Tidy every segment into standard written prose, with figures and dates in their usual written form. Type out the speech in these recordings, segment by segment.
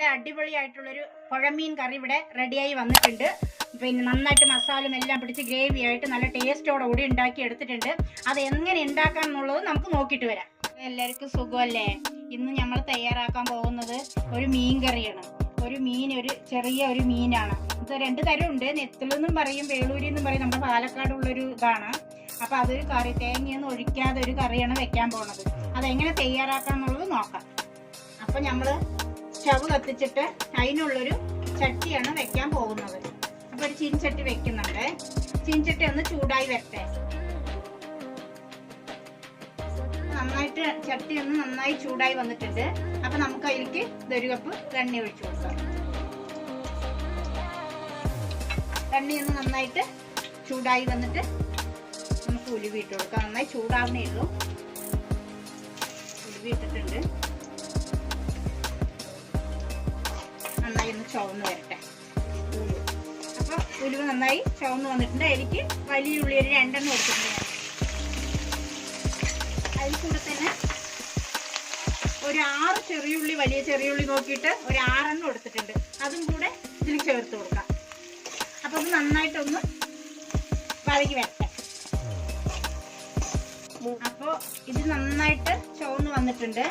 അടിപൊളിയായിട്ടുള്ളൊരു പുഴമീൻ കറി ഇവിടെ റെഡിയായി വന്നിട്ടുണ്ട്. പിന്നെ നന്നായിട്ട് മസാലയും എല്ലാം പിടിച്ച് ഗ്രേവി ആയിട്ട് നല്ല ടേസ്റ്റോടെ കൂടി ഉണ്ടാക്കി എടുത്തിട്ടുണ്ട്. അത് എങ്ങനെ ഉണ്ടാക്കാം എന്നുള്ളത് നമുക്ക് നോക്കിയിട്ട് വരാം. എല്ലാവർക്കും സുഖമല്ലേ? ഇന്ന് നമ്മൾ തയ്യാറാക്കാൻ പോകുന്നത് ഒരു മീൻ കറിയാണ്. ഒരു ചെറിയ മീനാണ്. ഇത് രണ്ട് തരമുണ്ട്. നെത്തലെന്നും പറയും, വേളൂരി എന്നും പറയും. നമ്മുടെ പാലക്കാടുള്ളൊരു ഇതാണ്. അപ്പൊ അതൊരു കറി, തേങ്ങയൊന്നും ഒഴിക്കാതെ ഒരു കറിയാണ് വെക്കാൻ പോകുന്നത്. അതെങ്ങനെ തയ്യാറാക്കാം എന്നുള്ളത് നോക്കാം. അപ്പൊ നമ്മള് സ്റ്റവ് കത്തിച്ചിട്ട് അതിനുള്ളൊരു ചട്ടിയാണ് വെക്കാൻ പോകുന്നത്. അപ്പൊ ഒരു ചീൻചട്ടി വെക്കുന്നുണ്ട്. ചീൻചട്ടി ഒന്ന് ചൂടായി വരട്ടെ. ചട്ടി ഒന്ന് നന്നായി ചൂടായി വന്നിട്ടുണ്ട്. അപ്പൊ നമുക്ക് അതിലേക്ക് ഒരു കപ്പ് എണ്ണ ഒഴിച്ചു കൊടുക്കാം. എണ്ണ ഒന്ന് നന്നായിട്ട് ചൂടായി വന്നിട്ട് നമുക്ക് ഉലുവ ഇട്ട് കൊടുക്കാം. നന്നായി ചൂടാവുന്നേ ഉള്ളൂ. ഉലുവ ഇട്ടിട്ടുണ്ട്. നന്നായി ഒന്ന് ചുവന്ന് വരട്ടെ. അപ്പൊ ഉലുവ നന്നായി ചുവന്ന് വന്നിട്ടുണ്ട്. എനിക്ക് വലിയ ഉള്ളി ഒരു 2 കൊടുത്തിട്ടുണ്ട്. അതിൽ കൂടെ തന്നെ ഒരു 6 ചെറിയുള്ളി, വലിയ ചെറിയുള്ളി നോക്കിയിട്ട് ഒരു 6 എടുത്തിട്ടുണ്ട്. അതും കൂടെ ഇതിൽ ചേർത്ത് കൊടുക്കാം. അപ്പൊ അത് നന്നായിട്ടൊന്ന് വഴകി വരട്ടെ. അപ്പൊ ഇത് നന്നായിട്ട് ചുവന്ന് വന്നിട്ടുണ്ട്.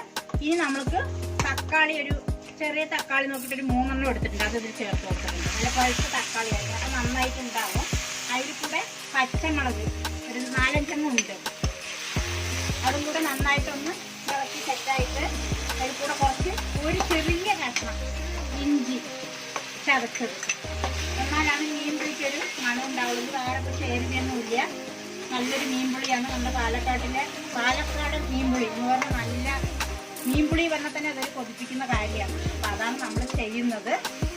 ഇനി നമ്മൾക്ക് തക്കാളി, ഒരു ചെറിയ തക്കാളി നോക്കിയിട്ട് ഒരു 3 എടുത്തിട്ടുണ്ട്. അത് ഇതിൽ ചേർത്ത് കൊടുത്തിട്ടുണ്ട്. നല്ല പഴുത്ത തക്കാളി ആയിരുന്നു. അപ്പൊ നന്നായിട്ടുണ്ടാവും. അതിൽ കൂടെ പച്ചമുളക് ഒരു 4-5 ഉണ്ട്. അതും കൂടെ നന്നായിട്ടൊന്ന് ഇളക്കി സെറ്റായിട്ട് അതിൽ കൂടെ കുറച്ച് ഒരു ചെറിയ കഷ്ണം ഇഞ്ചി ചതച്ചത്. എന്നാലാണ് മീൻ പുളിക്കൊരു മണം ഉണ്ടാവുള്ളൂ. വേറെ ചേരുവയൊന്നുമില്ല. നല്ലൊരു മീൻപുളിയാണ്. നമ്മുടെ പാലക്കാട് മീൻപുളി എന്ന് പറഞ്ഞാൽ നല്ല മീൻപുളി പറഞ്ഞാൽ തന്നെ അതൊരു കൊതിപ്പിക്കുന്ന കാര്യമാണ്. അപ്പം അതാണ് നമ്മൾ ചെയ്യുന്നത്.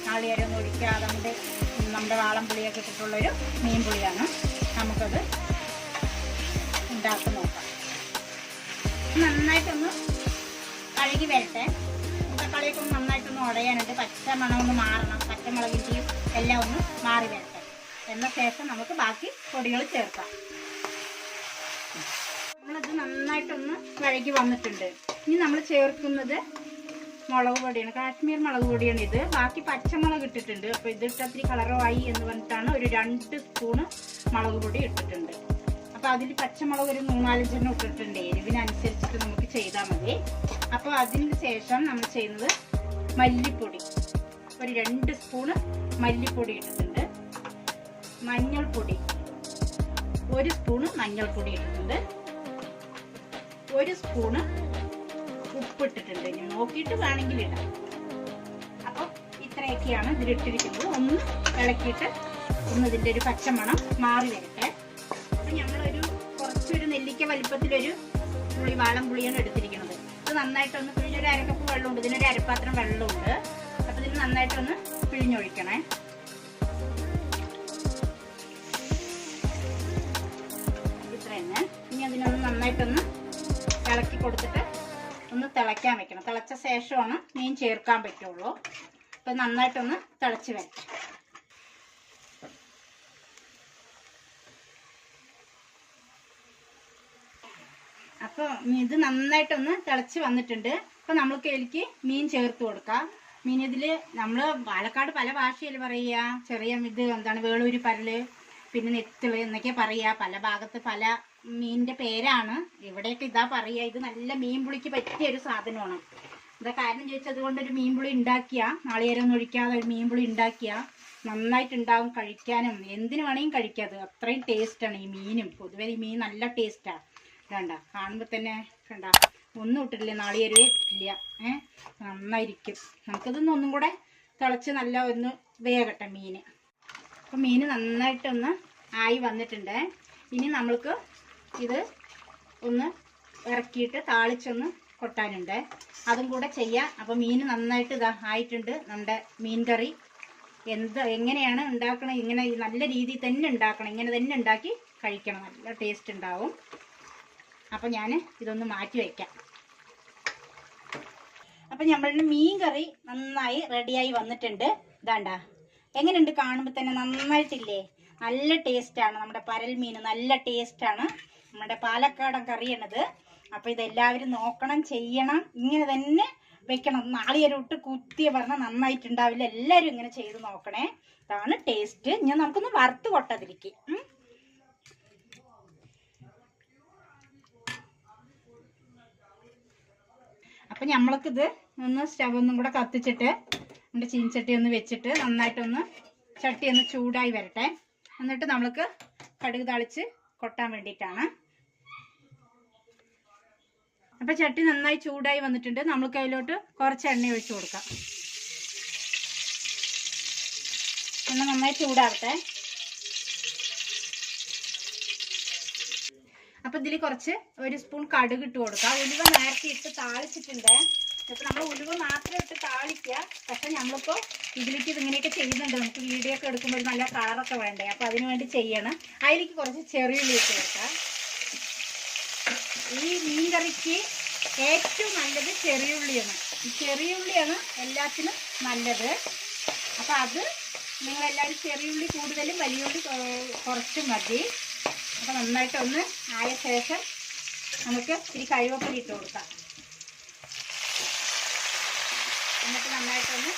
നാളികേരമൊന്നും ഒഴിക്കാതെ നമ്മുടെ വാളംപുളിയൊക്കെ ഇട്ടിട്ടുള്ളൊരു മീൻപുളിയാണ്. നമുക്കത് ഉണ്ടാക്കി നോക്കാം. നന്നായിട്ടൊന്ന് കഴുകി വരട്ടെ. തക്കാളിയൊക്കെ ഒന്ന് നന്നായിട്ടൊന്ന് ഉടയാനുണ്ട്. പച്ച മണമൊന്ന് മാറണം. പച്ചമുളകിൻ്റെയും എല്ലാം ഒന്ന് മാറി വരട്ടെ. എന്ന ശേഷം നമുക്ക് ബാക്കി പൊടികൾ ചേർക്കാം. നമ്മളിത് നന്നായിട്ടൊന്ന് കഴുകി വന്നിട്ടുണ്ട്. ഇനി നമ്മൾ ചേർക്കുന്നത് മുളക് പൊടിയാണ്. കാശ്മീർ മുളക് പൊടിയാണ് ഇത്. ബാക്കി പച്ചമുളക് ഇട്ടിട്ടുണ്ട്. അപ്പോൾ ഇതിട്ട് അത്തിരി കളറുമായി എന്ന് പറഞ്ഞിട്ടാണ് ഒരു 2 സ്പൂണ് മുളക് പൊടി ഇട്ടിട്ടുണ്ട്. അപ്പോൾ അതിൽ പച്ചമുളക് ഒരു 3-4 ഇട്ടിട്ടുണ്ട്. എരിവിനനുസരിച്ചിട്ട് നമുക്ക് ചെയ്താൽ മതി. അപ്പോൾ അതിന് ശേഷം നമ്മൾ ചെയ്യുന്നത് മല്ലിപ്പൊടി, ഒരു 2 സ്പൂണ് മല്ലിപ്പൊടി ഇട്ടിട്ടുണ്ട്. മഞ്ഞൾപ്പൊടി 1 സ്പൂണ് മഞ്ഞൾപ്പൊടി ഇട്ടിട്ടുണ്ട്. 1 സ്പൂണ് ഉപ്പിട്ടിട്ടുണ്ട്. ഇനി നോക്കിയിട്ട് വേണമെങ്കിൽ ഇടാം. അപ്പോൾ ഇത്രയൊക്കെയാണ് ഇതിലിട്ടിരിക്കുന്നത്. ഒന്ന് ഇളക്കിയിട്ട് ഇതിൻ്റെ ഒരു പച്ചമണം മാറി വരട്ടെ. അപ്പം ഞങ്ങളൊരു കുറച്ചൊരു നെല്ലിക്ക വലിപ്പത്തിലൊരു വാളംപുളിയാണ് എടുത്തിരിക്കുന്നത്. ഇത് നന്നായിട്ടൊന്ന് പിഴിഞ്ഞൊരു 1/2 കപ്പ് വെള്ളമുണ്ട്. ഇതിനൊരു അരപ്പാത്രം വെള്ളമുണ്ട്. അപ്പം ഇതിന് നന്നായിട്ടൊന്ന് പിഴിഞ്ഞൊഴിക്കണേ. ഇത്ര തന്നെ. ഇനി അതിനൊന്ന് നന്നായിട്ടൊന്ന് ഇളക്കി കൊടുത്തിട്ട് ഒന്ന് തിളയ്ക്കാൻ വെക്കണം. തിളച്ച ശേഷമാണ് മീൻ ചേർക്കാൻ പറ്റുള്ളൂ. അപ്പം നന്നായിട്ടൊന്ന് തിളച്ച് വരട്ടെ. അപ്പോൾ ഇത് നന്നായിട്ടൊന്ന് തിളച്ച് വന്നിട്ടുണ്ട്. അപ്പോൾ നമുക്ക് ഇതിലേക്ക് മീൻ ചേർത്ത് കൊടുക്കാം. മീൻ ഇതിൽ നമ്മൾ പാലക്കാട് പല ഭാഷയിൽ പറയുക. ചെറിയ ഇത് എന്താണ് വേളൂരി പരല്, പിന്നെ നെത്തള് എന്നൊക്കെ പറയുക. പല ഭാഗത്ത് പല മീനിൻ്റെ പേരാണ്. ഇവിടെയൊക്കെ ഇതാ പറയുക. ഇത് നല്ല മീൻ പുളിക്ക് പറ്റിയ ഒരു സാധനമാണ്. ഇതാ കാരണം ചോദിച്ചത് കൊണ്ട് ഒരു മീൻ പുളി ഉണ്ടാക്കിയ, നാളികേരമൊന്നും ഒഴിക്കാതെ ഒരു മീൻ പുളി ഉണ്ടാക്കിയ നന്നായിട്ടുണ്ടാവും. കഴിക്കാനും എന്തിനു വേണമെങ്കിലും കഴിക്കാതെ അത്രയും ടേസ്റ്റാണ് ഈ മീനും. പൊതുവെ ഈ മീൻ നല്ല ടേസ്റ്റാണ്. കണ്ട കാണുമ്പോൾ തന്നെ കണ്ട ഒന്നും ഇട്ടിട്ടില്ല, നാളികേരമേ ഇല്ല. നന്നായിരിക്കും. നമുക്കിതൊന്നും ഒന്നും കൂടെ തിളച്ച് നല്ല ഒന്ന് വേകട്ടെ മീൻ. അപ്പം മീൻ നന്നായിട്ടൊന്ന് ആയി വന്നിട്ടുണ്ട്. ഇനി നമ്മൾക്ക് ഇത് ഒന്ന് ഇറക്കിയിട്ട് താളിച്ചൊന്ന് കൊട്ടാനുണ്ട്. അതും കൂടെ ചെയ്യാം. അപ്പം മീൻ നന്നായിട്ട് ഇതാ ആയിട്ടുണ്ട്. നമ്മുടെ മീൻ കറി എങ്ങനെയാണ് ഉണ്ടാക്കണം, ഇങ്ങനെ നല്ല രീതിയിൽ തന്നെ ഉണ്ടാക്കണം. ഇങ്ങനെ തന്നെ ഉണ്ടാക്കി കഴിക്കണം. നല്ല ടേസ്റ്റ് ഉണ്ടാവും. അപ്പം ഞാൻ ഇതൊന്ന് മാറ്റി വയ്ക്കാം. അപ്പം നമ്മളുടെ മീൻ കറി നന്നായി റെഡിയായി വന്നിട്ടുണ്ട്. ഇതാണ്ട എങ്ങനെയുണ്ട്? കാണുമ്പോൾ തന്നെ നന്നായിട്ടില്ലേ? നല്ല ടേസ്റ്റാണ്. നമ്മുടെ പരൽ മീൻ നല്ല ടേസ്റ്റാണ്. നമ്മുടെ പാലക്കാടൻ കറിയാണിത്. അപ്പോൾ ഇതെല്ലാവരും നോക്കണം, ചെയ്യണം. ഇങ്ങനെ തന്നെ വെക്കണം. നാളികേരം ഇട്ട് കുത്തിയ പറഞ്ഞാൽ നന്നായിട്ടുണ്ടാവില്ല. എല്ലാവരും ഇങ്ങനെ ചെയ്ത് നോക്കണേ. ഇതാണ് ടേസ്റ്റ്. ഞാൻ നമുക്കൊന്ന് വറുത്ത് കൊട്ടതിരിക്കും. അപ്പം നമ്മൾക്കിത് ഒന്ന് സ്റ്റവ് ഒന്നും കൂടെ കത്തിച്ചിട്ട് നമ്മുടെ ചീനച്ചട്ടി ഒന്ന് വെച്ചിട്ട് നന്നായിട്ടൊന്ന് ചട്ടി ഒന്ന് ചൂടായി വരട്ടെ. എന്നിട്ട് നമ്മൾക്ക് കടുക് താളിച്ച് കൊട്ടാൻ വേണ്ടിയിട്ടാണ്. അപ്പം ചട്ടി നന്നായി ചൂടായി വന്നിട്ടുണ്ട്. നമ്മൾക്ക് അതിലോട്ട് കുറച്ച് എണ്ണ ഒഴിച്ച് കൊടുക്കാം. എണ്ണ നന്നായി ചൂടാവട്ടെ. അപ്പം ഇതിൽ കുറച്ച് 1 സ്പൂൺ കടുക് ഇട്ട് കൊടുക്കാം. ഉലുവ നേരത്തെ ഇട്ട് താളിച്ചിട്ടുണ്ട്. ഇപ്പം നമ്മൾ ഉലുവ മാത്രം ഇട്ട് താളിക്കുക. പക്ഷെ നമ്മളിപ്പോൾ ഇതിലേക്ക് ഇതിങ്ങനെയൊക്കെ ചെയ്യുന്നുണ്ട്. നമുക്ക് വീഡിയോ ഒക്കെ എടുക്കുമ്പോൾ നല്ല കളറൊക്കെ വേണ്ടേ. അപ്പം അതിന് വേണ്ടി ചെയ്യണം. അതിലേക്ക് കുറച്ച് ചെറിയുള്ളി ഇട്ട് കൊടുക്കാം. ഈ മീൻ കറിക്ക് ഏറ്റവും നല്ലത് ചെറിയുള്ളിയാണ്. ഈ ചെറിയുള്ളിയാണ് എല്ലാത്തിനും നല്ലത്. അപ്പം അത് നിങ്ങളെല്ലാവരും ചെറിയുള്ളി കൂടുതലും വലിയുള്ളി കുറച്ചും മതി. അപ്പം നന്നായിട്ടൊന്ന് ആയ ശേഷം നമുക്ക് ഇത്തിരി കറിവേപ്പില ഇട്ട് കൊടുക്കാം. എന്നിട്ട് നന്നായിട്ടൊന്ന്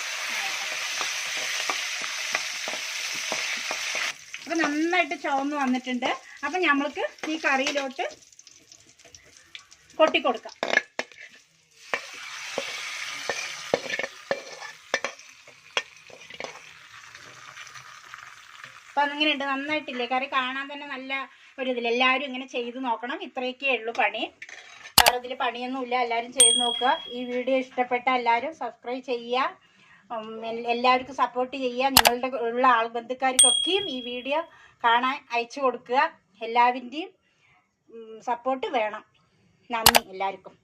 അപ്പം നന്നായിട്ട് ചുവന്ന് വന്നിട്ടുണ്ട്. അപ്പം നമ്മൾക്ക് ഈ കറിയിലോട്ട് കൊട്ടിക്കൊടുക്കാം. അപ്പം അങ്ങനെയുണ്ട്. നന്നായിട്ടില്ലേ? കറി കാണാൻ തന്നെ നല്ല ഒരിതിൽ. എല്ലാവരും ഇങ്ങനെ ചെയ്ത് നോക്കണം. ഇത്രയൊക്കെ ഉള്ളൂ പണി. വേറെ ഇതിൽ പണിയൊന്നുമില്ല. എല്ലാവരും ചെയ്ത് നോക്കുക. ഈ വീഡിയോ ഇഷ്ടപ്പെട്ട എല്ലാവരും സബ്സ്ക്രൈബ് ചെയ്യുക. എല്ലാവർക്കും സപ്പോർട്ട് ചെയ്യുക. നിങ്ങളുടെ ഉള്ള ബന്ധുക്കാർക്കൊക്കെയും ഈ വീഡിയോ കാണാൻ അയച്ചു കൊടുക്കുക. എല്ലാവരുടെയും സപ്പോർട്ട് വേണം. നന്ദി എല്ലാവർക്കും.